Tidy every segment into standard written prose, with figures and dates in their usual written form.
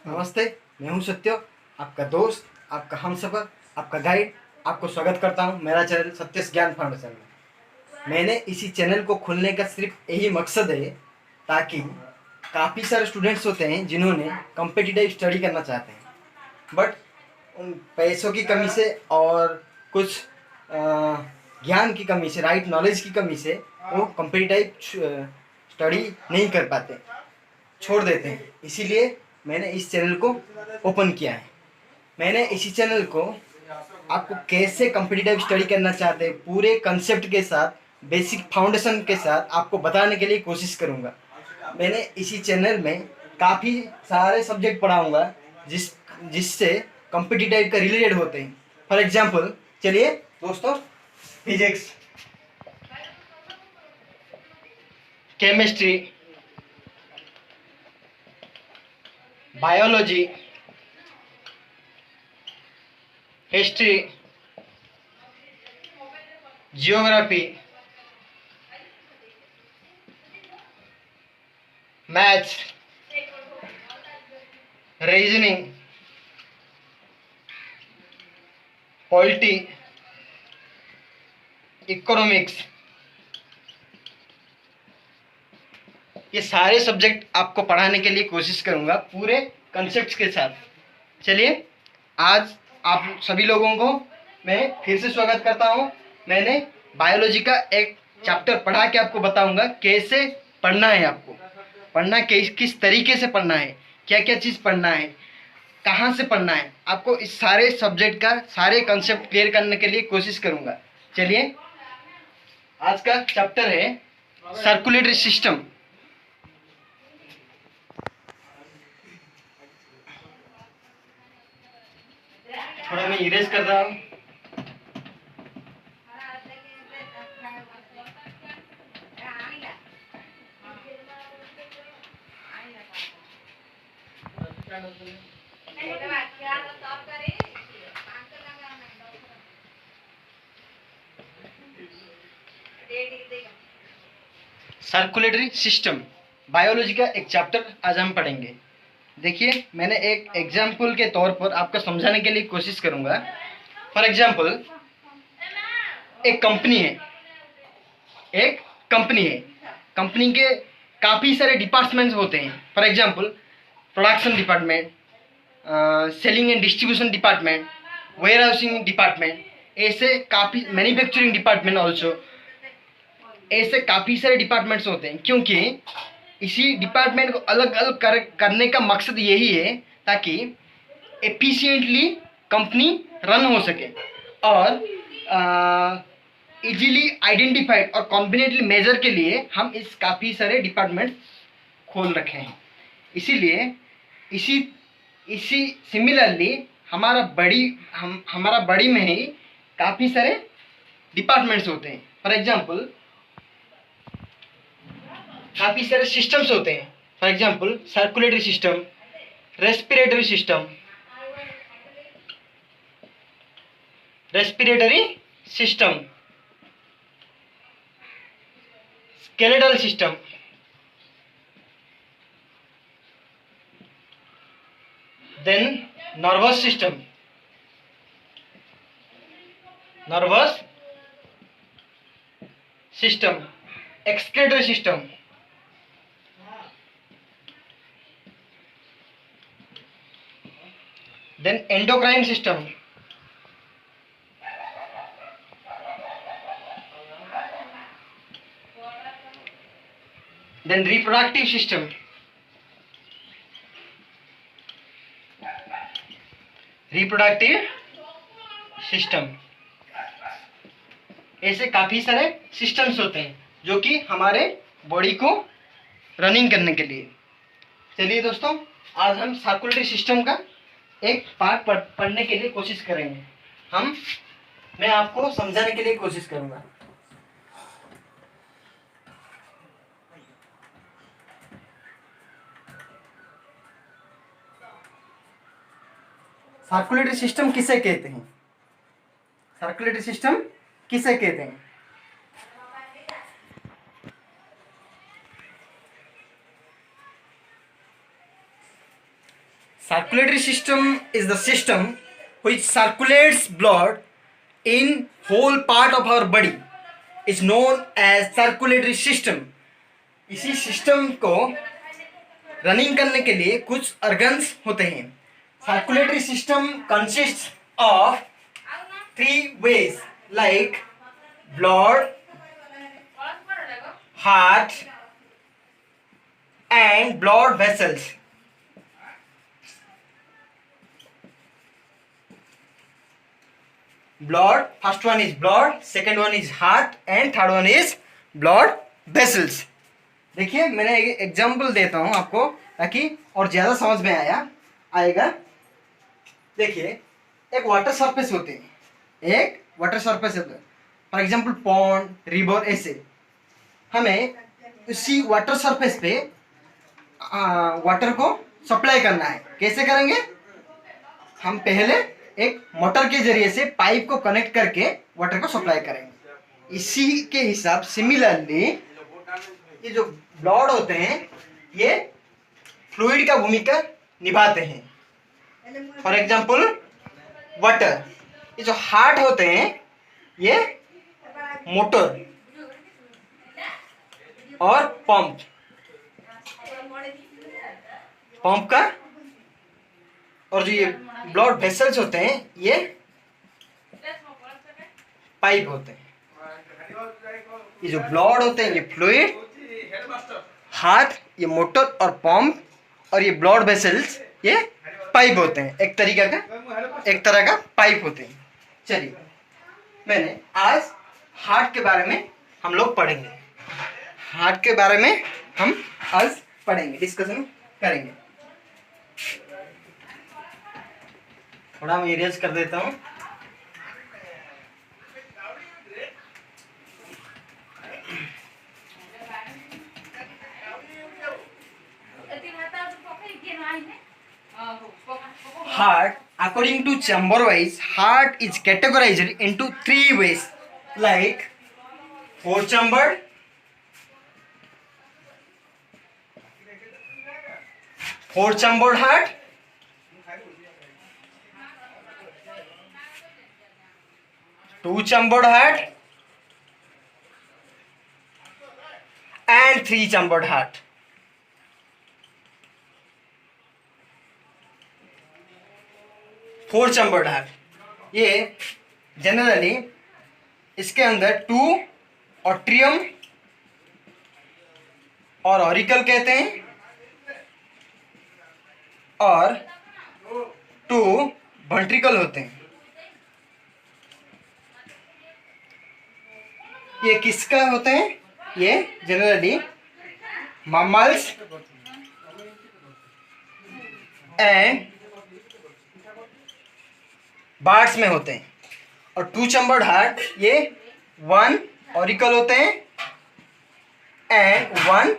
नमस्ते। मैं हूं सत्य, आपका दोस्त, आपका हमसफ़र, आपका गाइड। आपको स्वागत करता हूं मेरा चैनल सत्य ज्ञान फाउंडेशन में। मैंने इसी चैनल को खोलने का सिर्फ यही मकसद है ताकि काफ़ी सारे स्टूडेंट्स होते हैं जिन्होंने कॉम्पिटिटिव स्टडी करना चाहते हैं, बट उन पैसों की कमी से और कुछ ज्ञान की कमी से, राइट नॉलेज की कमी से वो कॉम्पिटिटिव स्टडी नहीं कर पाते, छोड़ देते हैं। इसीलिए मैंने इस चैनल को ओपन किया है। मैंने इसी चैनल को आपको कैसे कॉम्पिटिटिव स्टडी करना चाहते हैं पूरे कंसेप्ट के साथ, बेसिक फाउंडेशन के साथ आपको बताने के लिए कोशिश करूंगा। मैंने इसी चैनल में काफ़ी सारे सब्जेक्ट पढ़ाऊंगा जिससे कॉम्पिटिटिव का रिलेटेड होते हैं। फॉर एग्जांपल, चलिए दोस्तों, physics, chemistry, biology, history, geography, maths, reasoning, polity, economics, ये सारे सब्जेक्ट आपको पढ़ाने के लिए कोशिश करूंगा पूरे कंसेप्ट्स के साथ। चलिए, आज आप सभी लोगों को मैं फिर से स्वागत करता हूं। मैंने बायोलॉजी का एक चैप्टर पढ़ा के आपको बताऊंगा कैसे पढ़ना है, आपको पढ़ना किस तरीके से पढ़ना है, क्या क्या चीज़ पढ़ना है, कहाँ से पढ़ना है। आपको इस सारे सब्जेक्ट का सारे कंसेप्ट क्लियर करने के लिए कोशिश करूंगा। चलिए, आज का चैप्टर है सर्कुलेटरी सिस्टम। थोड़ा मैं इरेज कर रहा हूँ। सर्कुलेटरी सिस्टम बायोलॉजी का एक चैप्टर आज हम पढ़ेंगे। देखिए, मैंने एक एग्जाम्पल के तौर पर आपको समझाने के लिए कोशिश करूंगा। फॉर एग्जाम्पल, एक कंपनी है, एक कंपनी है। कंपनी के काफ़ी सारे डिपार्टमेंट्स होते हैं। For example, production department, selling and distribution department, warehousing department, ऐसे काफ़ी मैन्युफैक्चरिंग डिपार्टमेंट ऑल्सो, ऐसे काफ़ी सारे डिपार्टमेंट्स होते हैं। क्योंकि इसी डिपार्टमेंट को अलग अलग करने का मकसद यही है ताकि एफिशिएंटली कंपनी रन हो सके और इजीली आइडेंटिफाइड और कॉन्फिडेंटली मेजर के लिए हम इस काफ़ी सारे डिपार्टमेंट खोल रखे हैं। इसीलिए इसी इसी सिमिलरली हमारा बड़ी में ही काफ़ी सारे डिपार्टमेंट्स होते हैं। फॉर एग्जांपल, काफ़ी सारे सिस्टम्स होते हैं। For example, circulatory system, respiratory system, skeletal system, then nervous system, excretory system, then endocrine system, then reproductive system, ऐसे काफ़ी सारे सिस्टम्स होते हैं जो कि हमारे बॉडी को रनिंग करने के लिए। चलिए दोस्तों, आज हम सर्कुलेटरी सिस्टम का एक पार्ट पढ़ने के लिए कोशिश करेंगे। मैं आपको समझाने के लिए कोशिश करूंगा। सर्कुलेटरी सिस्टम किसे कहते हैं? सर्कुलेटरी सिस्टम किसे कहते हैं? Circulatory system is the system which circulates blood in whole part of our body is known as circulatory system. इसी सिस्टम को रनिंग करने के लिए कुछ organs होते हैं. Circulatory system consists of three ways like blood, heart and blood vessels. Blood, first one is blood, second one is heart and third one is blood vessels. देखिए मैंने एक एग्जांपल देता हूं आपको ताकि और ज़्यादा समझ में आएगा. देखिए एक वाटर सरफेस होते हैं, एक वाटर सरफेस होता है, फॉर एग्जांपल पॉन्ड, रिवर, ऐसे हमें उसी वाटर सरफेस पे वाटर को सप्लाई करना है. कैसे करेंगे? हम पहले एक मोटर के जरिए से पाइप को कनेक्ट करके वाटर को सप्लाई करेंगे. इसी के हिसाब सिमिलरली ये जो ब्लड होते हैं ये फ्लूइड का भूमिका निभाते हैं. For example water. ये जो हार्ट होते हैं ये मोटर और पंप का, और जो ये ब्लड वेसल्स होते हैं ये पाइप होते हैं. ये जो ब्लड होते हैं ये फ्लूइड, हार्ट ये मोटर और पंप, और ये ब्लड वेसल्स ये पाइप होते हैं. एक तरह का पाइप होते हैं. चलिए मैंने आज हार्ट के बारे में हम लोग पढ़ेंगे. हार्ट के बारे में हम आज पढ़ेंगे, डिस्कशन करेंगे. थोड़ा मैं इरेज कर देता हूँ. Heart, according to chamber-wise, heart is categorized into three ways, like four-chambered, heart, two-chambered heart, and three-chambered heart. Four chambered heart, ये जनरली इसके अंदर टू ऑट्रियम और ऑरिकल कहते हैं और टू वेंट्रिकल होते हैं. ये किसका होते हैं? ये जनरली मैमल्स एंड बर्ड्स में होते हैं. और टू चैम्बर्ड हार्ट ये वन ऑरिकल होते हैं एंड वन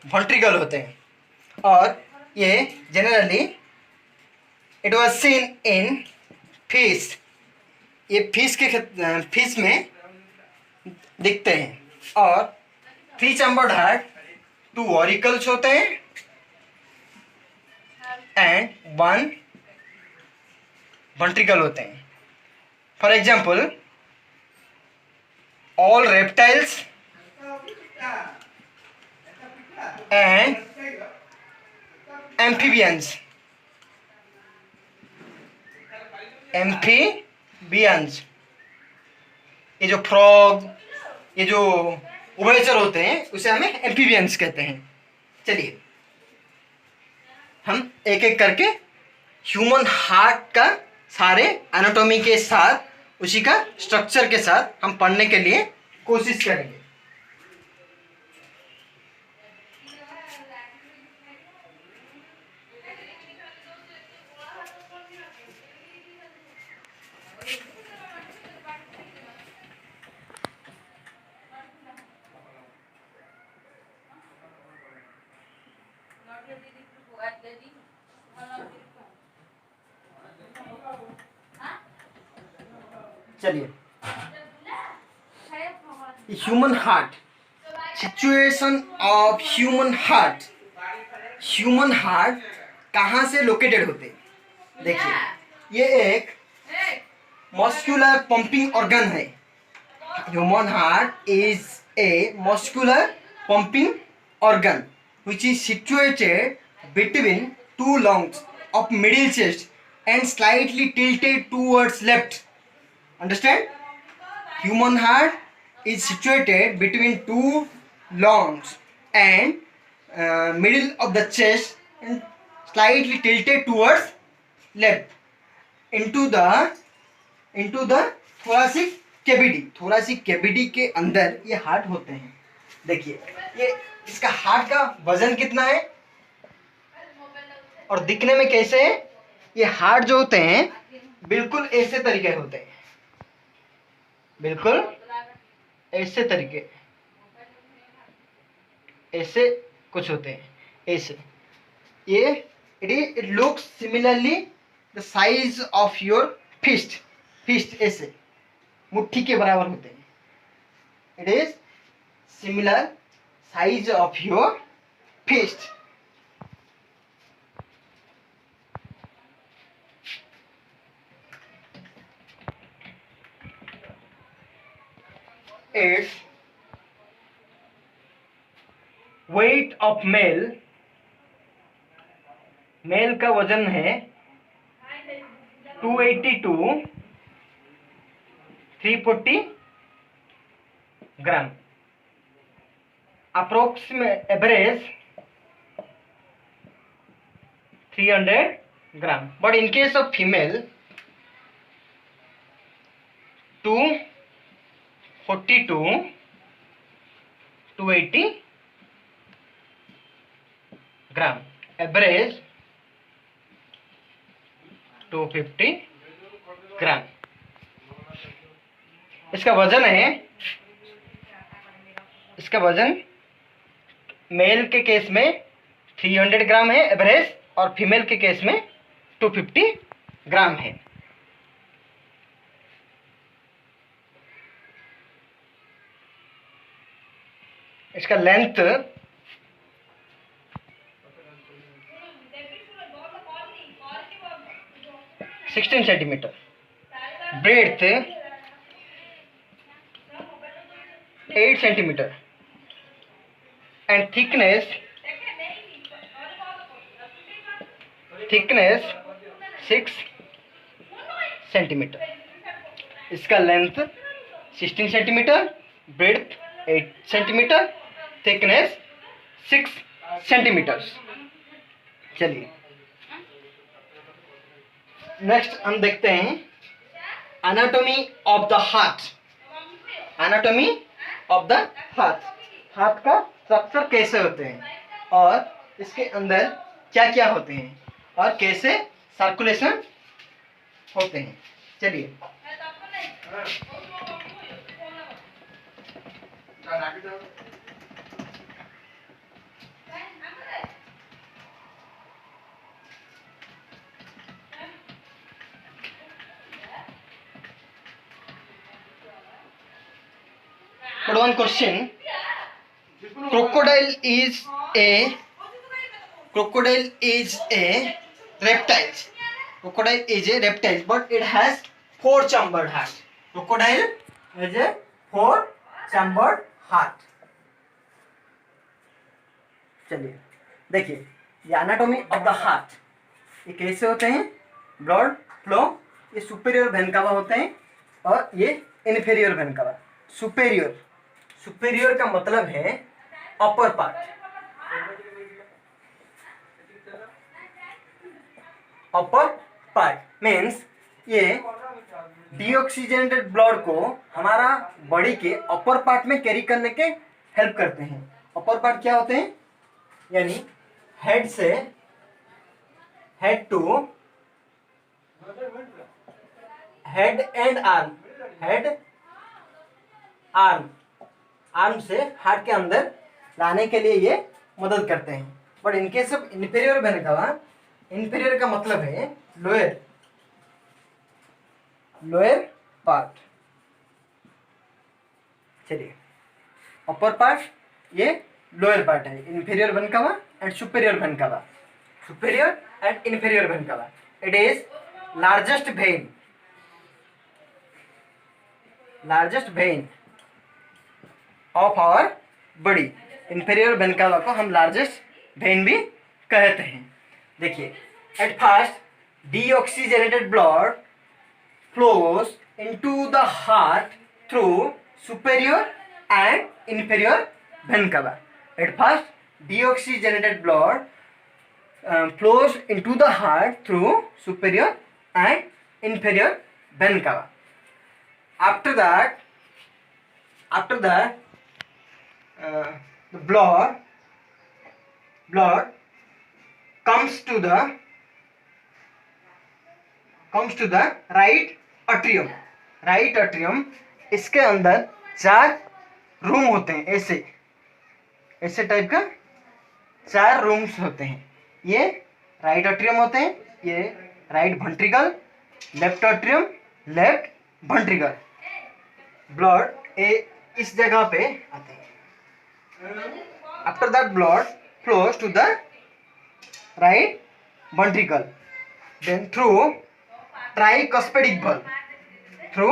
वेंट्रिकल होते हैं. और ये generally it was seen in fish. ये फिश में दिखते हैं. और three chambered heart two auricles होते हैं एंड वन वेंट्रिकल होते हैं. For example all reptiles and amphibians ये जो फ्रॉग, ये जो उभयचर होते हैं उसे हमें एम्फीबियंस कहते हैं. चलिए हम एक एक करके ह्यूमन हार्ट का सारे एनाटॉमी के साथ, उसी का स्ट्रक्चर के साथ हम पढ़ने के लिए कोशिश करेंगे. चलिए human heart, situation of human heart. Human heart कहाँ से लोकेटेड होते हैं? देखिए, ये एक मस्कुलर पंपिंग ऑर्गन है। Human heart is a muscular pumping organ which is situated between two lungs of middle chest and slightly tilted towards left. Understand? Human heart is situated between two lungs and middle of the chest and slightly tilted towards left into the thoracic cavity. thoracic cavity के अंदर ये heart होते हैं। देखिए, ये इसका heart का वजन कितना है और दिखने में कैसे है? ये हार्ट जो होते हैं बिल्कुल ऐसे तरीके होते हैं, बिल्कुल ऐसे तरीके, ऐसे कुछ होते हैं, ऐसे। ये it looks similarly the size of your fist. Fist ऐसे मुट्ठी के बराबर होते हैं। It is similar size of your fist. Its weight of male का वजन है 280 to 340 gram. approximate average 300 gram, but in case of female 240 to 280 gram, average 250 ग्राम। इसका वजन है, इसका वजन मेल के केस में 300 ग्राम है एवरेज, और फीमेल के केस में 250 ग्राम है। इसका length 16 centimetre, breadth 8 centimetre and thickness 6 centimetre. इसका length 16 centimetre, breadth 8 centimetre, thickness 6 centimetre. चलिए नेक्स्ट हम देखते हैं anatomy of the heart. Anatomy of the heart, heart का स्ट्रक्चर कैसे होते हैं और इसके अंदर क्या क्या होते हैं और कैसे सर्कुलेशन होते हैं। चलिए but one question, crocodile is a reptile. Crocodile is a reptile but it has 4 chambered heart. Crocodile is a 4 chambered heart. चलिए देखिए, ये एनाटॉमी ऑफ द हार्ट, ये कैसे होते हैं? ब्लड फ्लो, ये सुपेरियर वेन कावा होते हैं और ये इन्फीरियर वेन कावा। सुपेरियर, सुपेरियर का मतलब है upper part, upper part means ये डीऑक्सीजनेटेड ब्लड को हमारा बॉडी के अपर पार्ट में कैरी करने के हेल्प करते हैं। अपर पार्ट क्या होते हैं? यानी हेड से, head to head and arm, head arm, arm से हार्ट के अंदर लाने के लिए ये मदद करते हैं। But in case of inferior vena cava, inferior का मतलब है लोअर, लोअर पार्ट। चलिए अपर पार्ट ये लोअर पार्ट है, inferior vena cava and superior vein cava. Superior and inferior vein cava. It is largest vein of our body. inferior vein cava को हम largest vein भी कहते हैं. देखिए, at first deoxygenated blood flows into the heart through superior and inferior vein cava. At first, deoxygenated blood flows into the heart through superior and inferior vein cava. After that, the blood comes to the right atrium. Right atrium, इसके अंदर 4 room होते हैं. ऐसे type का 4 rooms होते हैं. ये right atrium होते हैं. ये right ventricle, left atrium, left ventricle. Blood इस जगह पे आते हैं. After that blood flows to the right ventricle, then through tricuspid valve. Through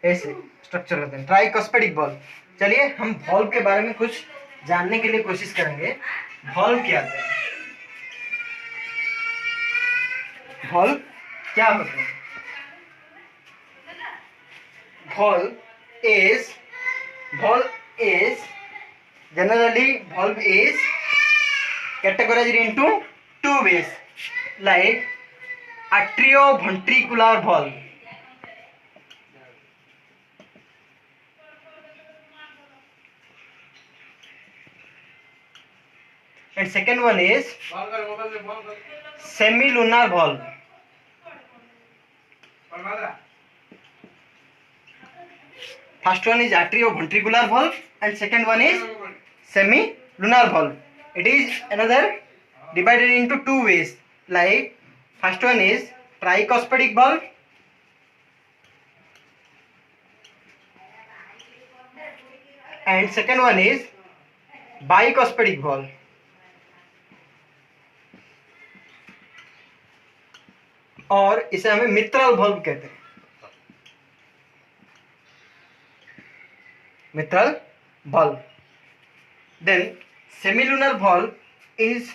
ऐसे स्ट्रक्चर होते हैं ट्राइकस्पेडिक वॉल्व. चलिए हम वॉल्व के बारे में कुछ जानने के लिए कोशिश करेंगे. वॉल्व क्या होते हैं? वॉल्व क्या होते हैं? Valve is generally categorized into 2 ways, like atrioventricular valve and second one is semilunar valve. First one is atrioventricular valve and second one is semilunar valve. It is another divided into 2 ways, like first one is tricuspid valve and second one is bicuspid valve. और इसे हमें मित्रल valve कहते हैं. mitral valve. Then semilunar valve is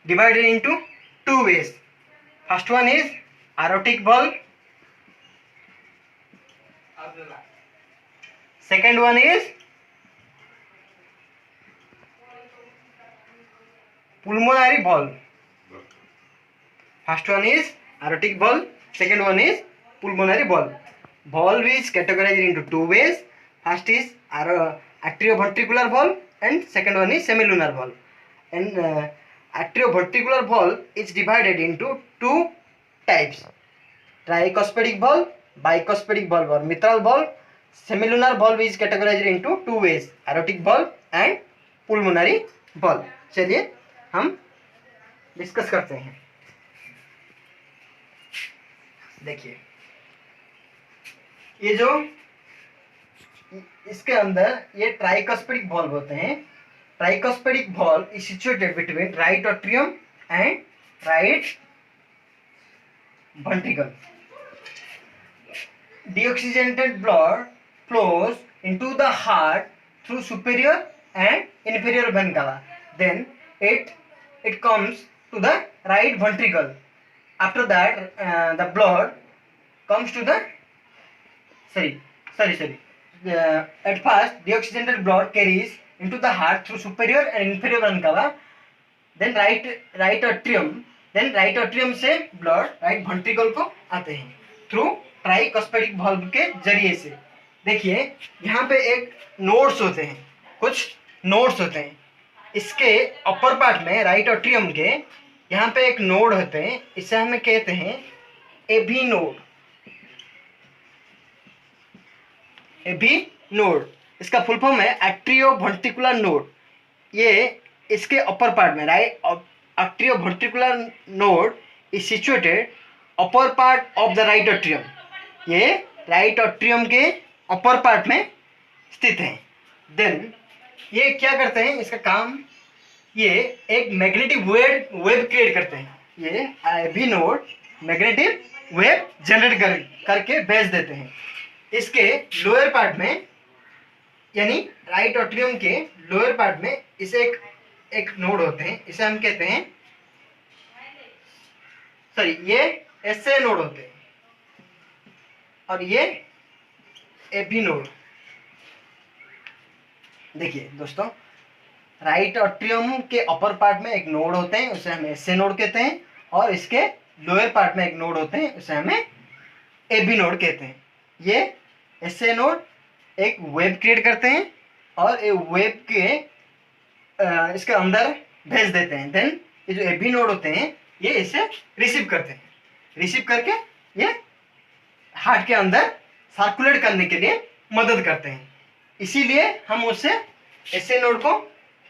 divided into 2 ways. First one is aortic valve. Second one is pulmonary valve. First one is aortic valve. Second one is pulmonary valve. Valve is categorized into 2 ways. First is atrioventricular valve and second one is semilunar valve. And atrioventricular valve is divided into 2 types: tricuspid valve, bicuspid valve or mitral valve. Semilunar valve is categorized into 2 ways: aortic valve and pulmonary valve. चलिए हम discuss करते हैं. देखिए, ये जो इसके अंदर ये ट्राइकस्पिडिक वॉल्व होते हैं. Tricuspid valve is situated between right atrium and right ventricle. Deoxygenated blood flows into the heart through superior and inferior vein cava. Then it comes to the right ventricle. After that, the blood comes to the at first, deoxygenated blood carries into the heart through superior and inferior vein cava. Then right atrium से blood right ventricle को आते हैं through tricuspid valve के जरिए से. देखिए, यहाँ पे एक नोड्स होते हैं, कुछ नोड्स होते हैं. इसके अपर पार्ट में राइट एट्रियम के यहाँ पे एक नोड होते हैं. इसे हमें कहते हैं एबी नोड. एबी नोड इसका फुल फॉर्म है एट्रियोवेंट्रिकुलर नोड. ये इसके अपर पार्ट में right atrioventricular node is situated upper part of the right atrium. ये राइट एट्रियम के अपर पार्ट में स्थित है. देन ये क्या करते हैं, इसका काम ये एक मैग्नेटिक वेव क्रिएट करते हैं। ये AV node magnetic wave generate करके भेज देते हैं। इसके लोअर पार्ट में, यानी राइट एट्रियम के लोअर पार्ट में इसे एक नोड होते हैं, इसे हम कहते हैं, सॉरी, ये एसए नोड होते हैं और ये एबी नोड। देखिए दोस्तों, राइट एट्रियम के अपर पार्ट में एक नोड होते हैं, उसे हम एसए नोड कहते हैं, और इसके लोअर पार्ट में एक नोड होते हैं, उसे हमें एबी नोड कहते हैं। ये एसए नोड एक वेव क्रिएट करते हैं और ये वेव के इसके अंदर भेज देते हैं। देन ये जो एबी नोड होते हैं ये इसे रिसीव करते हैं, रिसीव करके ये हार्ट के अंदर सर्कुलेट करने के लिए मदद करते हैं। इसीलिए हम उसे एसए नोड को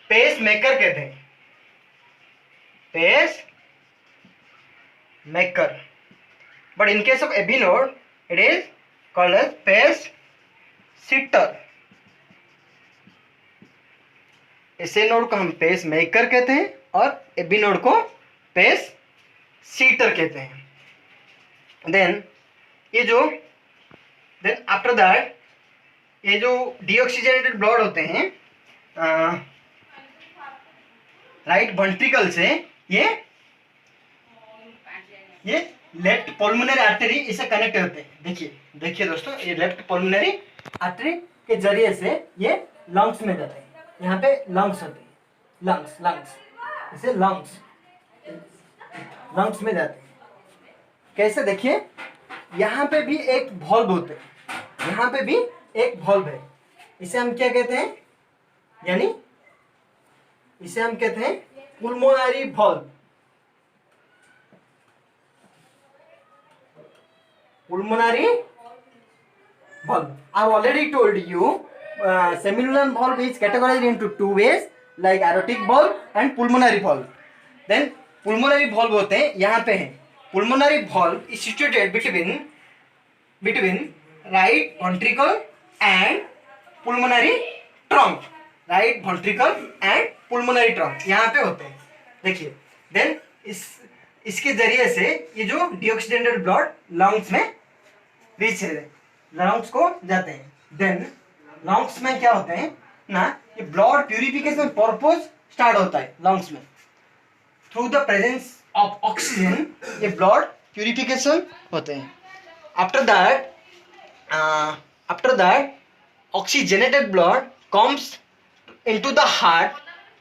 पेस मेकर कहते हैं, pacemaker. But in case of AV node it is called as pacesetter. SA node को हम पेस मेकर कहते हैं और एबी नोड को पेस सीटर कहते हैं। देन आफ्टर दैट ये जो डीऑक्सीजनेटेड ब्लड होते हैं राइट वेंट्रिकल से, ये लेफ्ट पल्मोनरी आर्टरी इसे कनेक्ट होते हैं। देखिए दोस्तों, ये लेफ्ट पल्मोनरी आर्टरी के जरिए से ये लंग्स में जाते हैं। यहाँ पे लंग्स होते हैं, लंग्स इसे लंग्स में जाते हैं। कैसे? देखिए, यहाँ पे भी एक वॉल्व होते हैं, यहाँ पे भी एक वॉल्व है, इसे हम क्या कहते हैं, यानी इसे हम कहते हैं पुल्मोनरी valve. Pulmonary valve. I've already told you semilunar valve is categorized into two ways, like aortic valve and pulmonary valve. Then pulmonary valve होते हैं, यहाँ पे हैं। Pulmonary valve is situated between right ventricle and pulmonary trunk. Right ventricle and pulmonary trunk यहाँ पे होते हैं। देखिए, then इसके जरिए से ये जो डीऑक्सीडेटेड ब्लड लंग्स में रीच है, लंग्स को जाते हैं। देन लंग्स में क्या होते हैं ना, ये ब्लड प्यूरिफिकेशन पर्पस स्टार्ट होता है लंग्स में। Through the presence of oxygen ये ब्लड प्यूरिफिकेशन होते हैं। After that oxygenated blood comes into the heart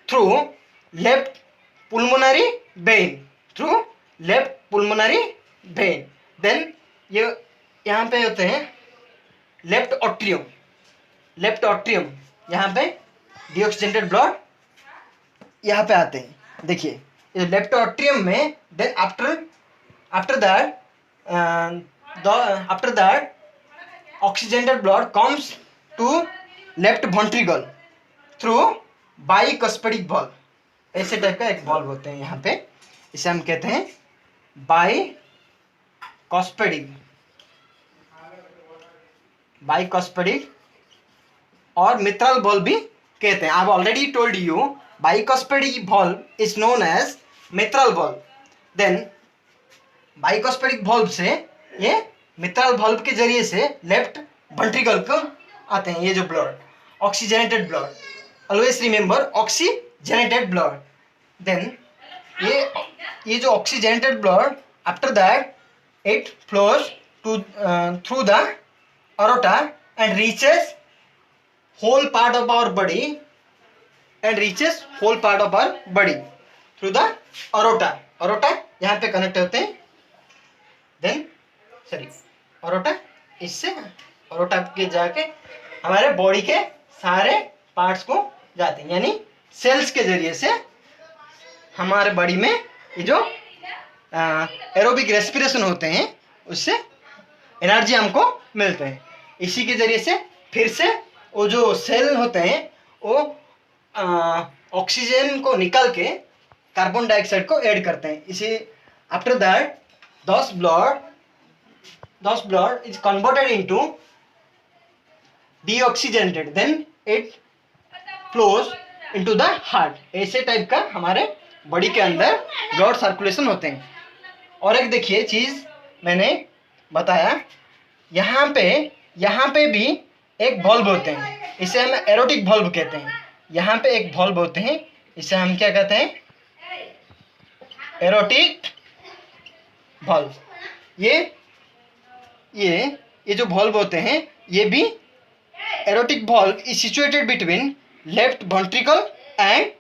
through left pulmonary vein. Then ये यहाँ पे होते हैं लेफ्ट ऑट्रियम, यहाँ पे डीऑक्सीजनेटेड ब्लड यहाँ पे आते हैं। देखिए, ये लेफ्ट ऑट्रियम में, then after that oxygenated blood comes to left ventricle through bicuspid valve. ऐसे टाइप का एक वॉल्व होते हैं यहाँ पे, इसे हम कहते हैं बाइकस्पेडिक और मित्रल वॉल्व भी कहते हैं। I have already told you bicuspid valve is known as mitral valve. Then bicuspid valve से ये मित्रल वॉल्व के जरिए से लेफ्ट वेंट्रिकल को आते हैं ये जो blood, oxygenated blood. Always remember oxygenated blood. Then ये जो oxygenated blood, after that it flows through the aorta and reaches whole part of our body through the aorta यहाँ पे कनेक्ट होते हैं। देन aorta, इससे aorta के जाके हमारे बॉडी के सारे पार्ट्स को जाते हैं, यानी सेल्स के जरिए से हमारे बॉडी में ये जो एरोबिक रेस्पिरेशन होते हैं उससे एनर्जी हमको मिलते हैं। इसी के जरिए से फिर से वो जो सेल होते हैं वो ऑक्सीजन को निकाल के कार्बन डाइऑक्साइड को ऐड करते हैं। इसी आफ्टर दैट दस blood is converted into deoxygenated, then it flows into the heart. ऐसे टाइप का हमारे बॉडी के अंदर ब्लड सर्कुलेशन होते हैं। और एक देखिए चीज मैंने बताया, यहाँ पे भी एक वॉल्व होते हैं, इसे हम एरोटिक वॉल्व कहते हैं। यहाँ पे एक वॉल्व होते हैं, इसे हम क्या कहते हैं, एरोटिक वॉल्व। ये ये जो वॉल्व होते हैं, ये भी aortic valve is situated between left ventricle and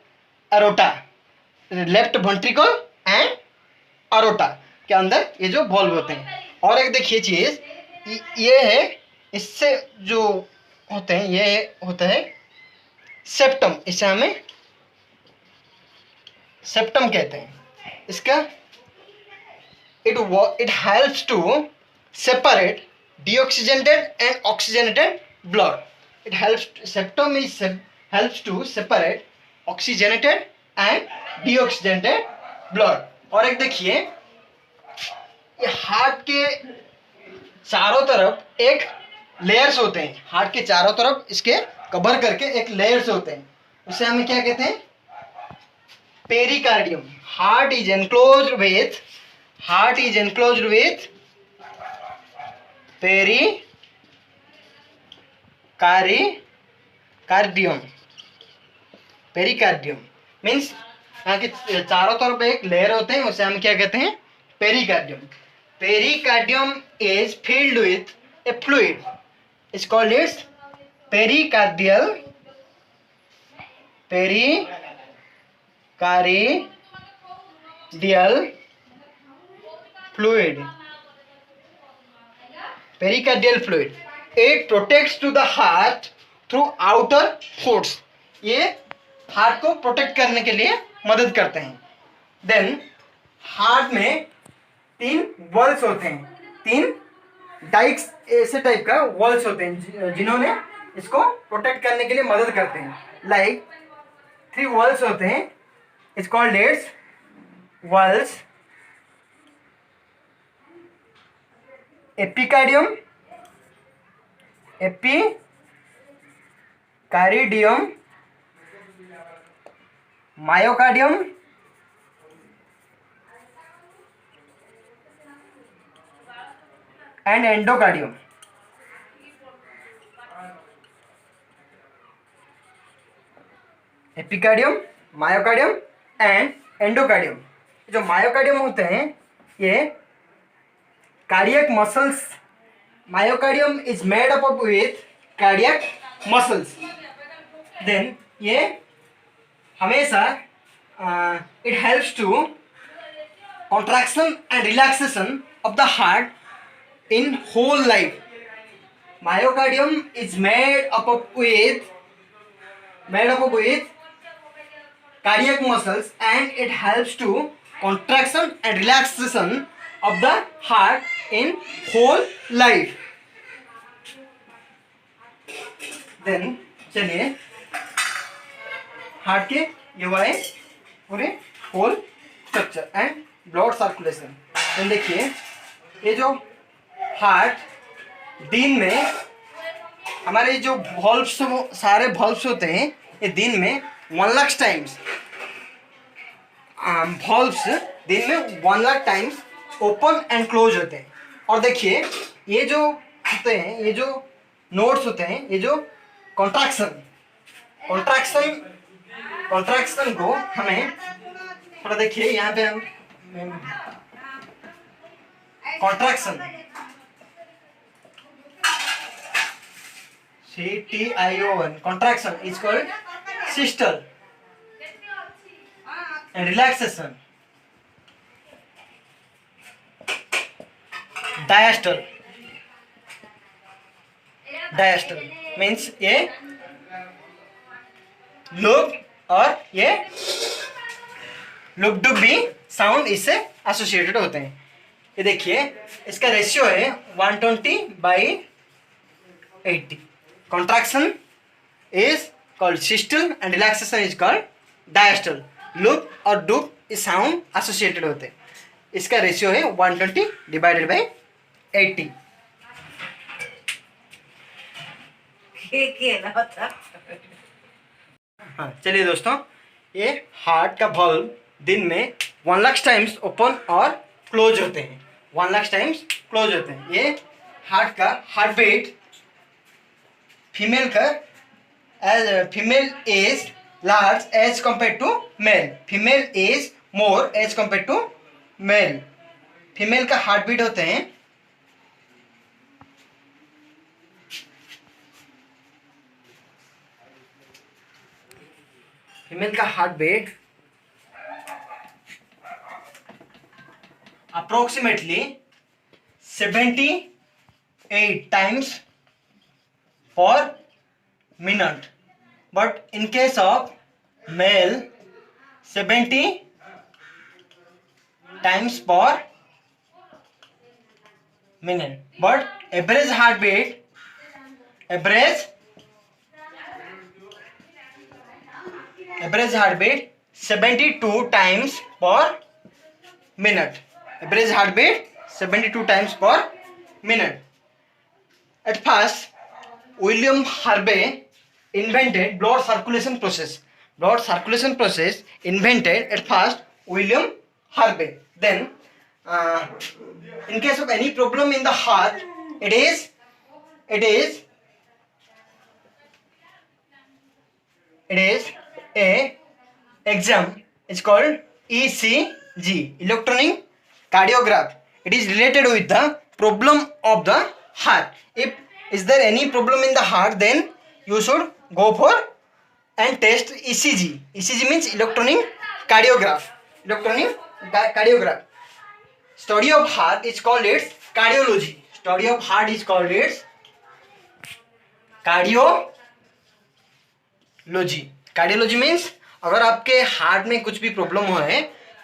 aorta. Left ventricle and aorta के अंदर ये जो वॉल्व होते हैं। और एक देखिए चीज, ये है, इससे जो होते हैं ये होता है सेप्टम। इसे हमें सेप्टम कहते हैं। इसका it helps to separate deoxygenated and oxygenated blood. It helps septum is helps to separate oxygenated and deoxygenated blood. और एक देखिए, ये हार्ट के चारों तरफ एक लेयर्स होते हैं, हार्ट के चारों तरफ इसके कवर करके एक लेयर्स होते हैं, उसे हमें क्या कहते हैं, pericardium. Heart is enclosed with pericardium. Pericardium means यहाँ के चारों तरफ एक लेयर होते हैं, उसे हम क्या कहते हैं, pericardium. Pericardium is filled with A fluid, it's called it's pericardial fluid. Pericardial fluid. It protects to the heart through outer folds. ये हार्ट को प्रोटेक्ट करने के लिए मदद करते हैं। देन हार्ट में 3 वॉल्स होते हैं, 3 डाइक्स ऐसे टाइप का वॉल्स होते हैं जिन्होंने इसको प्रोटेक्ट करने के लिए मदद करते हैं। लाइक 3 वॉल्स होते हैं, it's called its walls. Epicardium, myocardium and endocardium. Epicardium, myocardium and endocardium. जो मायोकार्डियम होते हैं ये cardiac muscles. Myocardium is made up with cardiac muscles. Then ये हमेशा it helps to contraction and relaxation of the heart in whole life. Myocardium is made up with cardiac muscles and it helps to contraction and relaxation of the heart in whole life. Then चलिए heart के ये वाले पूरे whole structure and blood circulation. Then देखिए, ये जो heart दिन में हमारे जो वॉल्व्स, वो सारे वॉल्व्स होते हैं, ये दिन में 1 लाख टाइम्स वॉल्व्स दिन में 1 lakh times open and close होते हैं। और देखिए ये जो होते हैं, ये जो नोड्स होते हैं, ये जो कॉन्ट्रैक्शन को हमें थोड़ा देखिए, यहाँ पे हम contraction CTION contraction is called systole and relaxation diastole means ये लूप और ये लूप डुप भी साउंड इससे एसोसिएटेड होते हैं। ये देखिए इसका रेशियो है 120/80। Contraction is called systole and relaxation is called diastole. Loop और dup इस sound associated होते हैं। इसका रेशियो है 120/80। हाँ चलिए दोस्तों, ये हार्ट का valve दिन में 1 लाख टाइम्स ओपन और क्लोज होते हैं, 1 लाख टाइम्स क्लोज होते हैं। ये हार्ट का हार्ट बीट फीमेल का female is large as compare to male, female is more as compare to male. Female का हार्ट बीट होते हैं फीमेल का heart beat approximately 78 times per minute, but in case of male 70 times per minute, but average heartbeat average heartbeat 72 times per minute, average heartbeat 72 times per minute. At first William Harvey invented blood circulation process. Blood circulation process invented at first William Harvey. Then, in case of any problem in the heart, it is a exam. It's called ECG, electronic cardiograph. It is related with the problem of the heart. If is there any problem in the heart, then you should go for and test ECG. ECG means electronic cardiograph. Electronic cardiograph. Study of heart is called its cardiology. Study of heart is called its cardiology. Cardiology means अगर आपके heart में कुछ भी problem हो है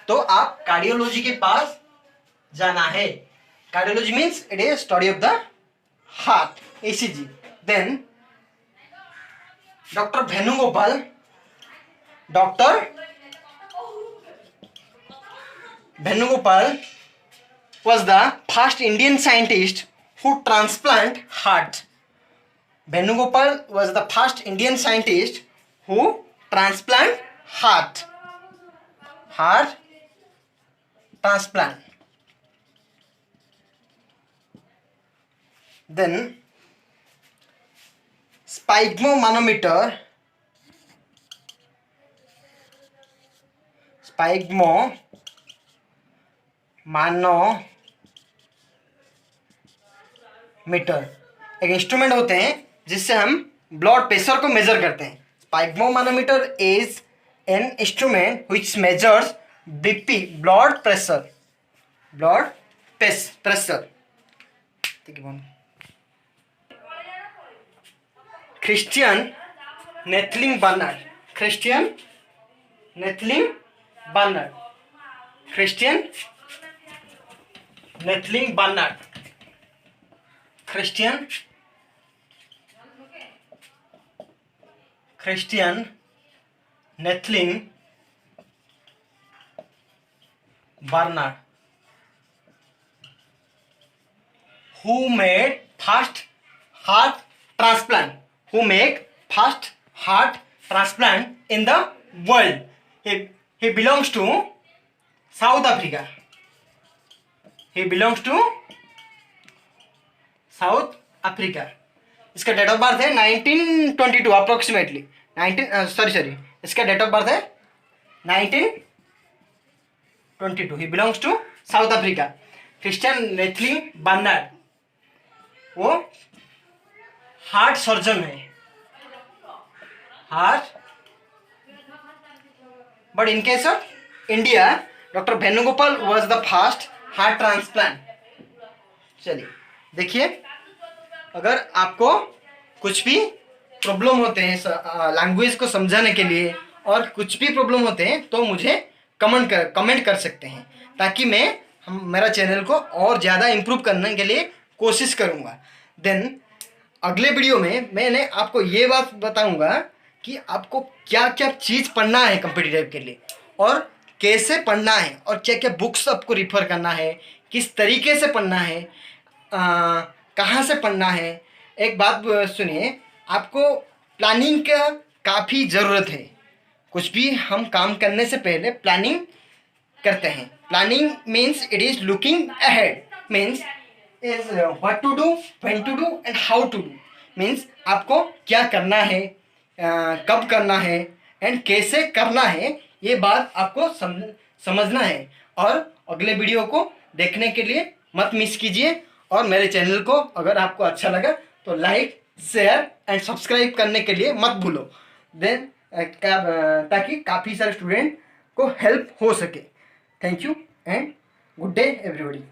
तो आप cardiology के पास जाना है। Cardiology means it is study of the heart, ECG. Then doctor Venugopal was the first Indian scientist who transplant heart. Venugopal was the first Indian scientist who transplant heart transplant. Then sphygmomanometer एक instrument होते हैं जिससे हम blood pressure को measure करते हैं। Sphygmomanometer is an instrument which measures BP, blood pressure. Christiaan Neethling Barnard, who made first heart transplant in the world. He belongs to South Africa. इसका date of birth है 1922 approximately. इसका date of birth है 1922। He belongs to South Africa. Christiaan Neethling Barnard वो heart surgeon है, but in case of India doctor Venugopal was the first heart transplant. चलिए देखिए, अगर आपको कुछ भी प्रॉब्लम होते हैं लैंग्वेज को समझाने के लिए और कुछ भी प्रॉब्लम होते हैं तो मुझे कमेंट कर सकते हैं, ताकि मैं मेरा चैनल को और ज़्यादा इम्प्रूव करने के लिए कोशिश करूँगा। देन अगले वीडियो में मैंने आपको ये बात बताऊँगा कि आपको क्या क्या चीज़ पढ़ना है कॉम्पिटिटिव के लिए और कैसे पढ़ना है और क्या क्या बुक्स आपको रिफ़र करना है, किस तरीके से पढ़ना है, कहाँ से पढ़ना है। एक बात सुनिए, आपको प्लानिंग का काफ़ी ज़रूरत है। कुछ भी हम काम करने से पहले प्लानिंग करते हैं। Planning means it is looking ahead, means is what to do, when to do and how to do. Means आपको क्या करना है, कब करना है एंड कैसे करना है, ये बात आपको समझना है। और अगले वीडियो को देखने के लिए मत मिस कीजिए। और मेरे चैनल को अगर आपको अच्छा लगा तो लाइक, शेयर एंड सब्सक्राइब करने के लिए मत भूलो। देन ताकि काफ़ी सारे स्टूडेंट को हेल्प हो सके। Thank you and good day everybody.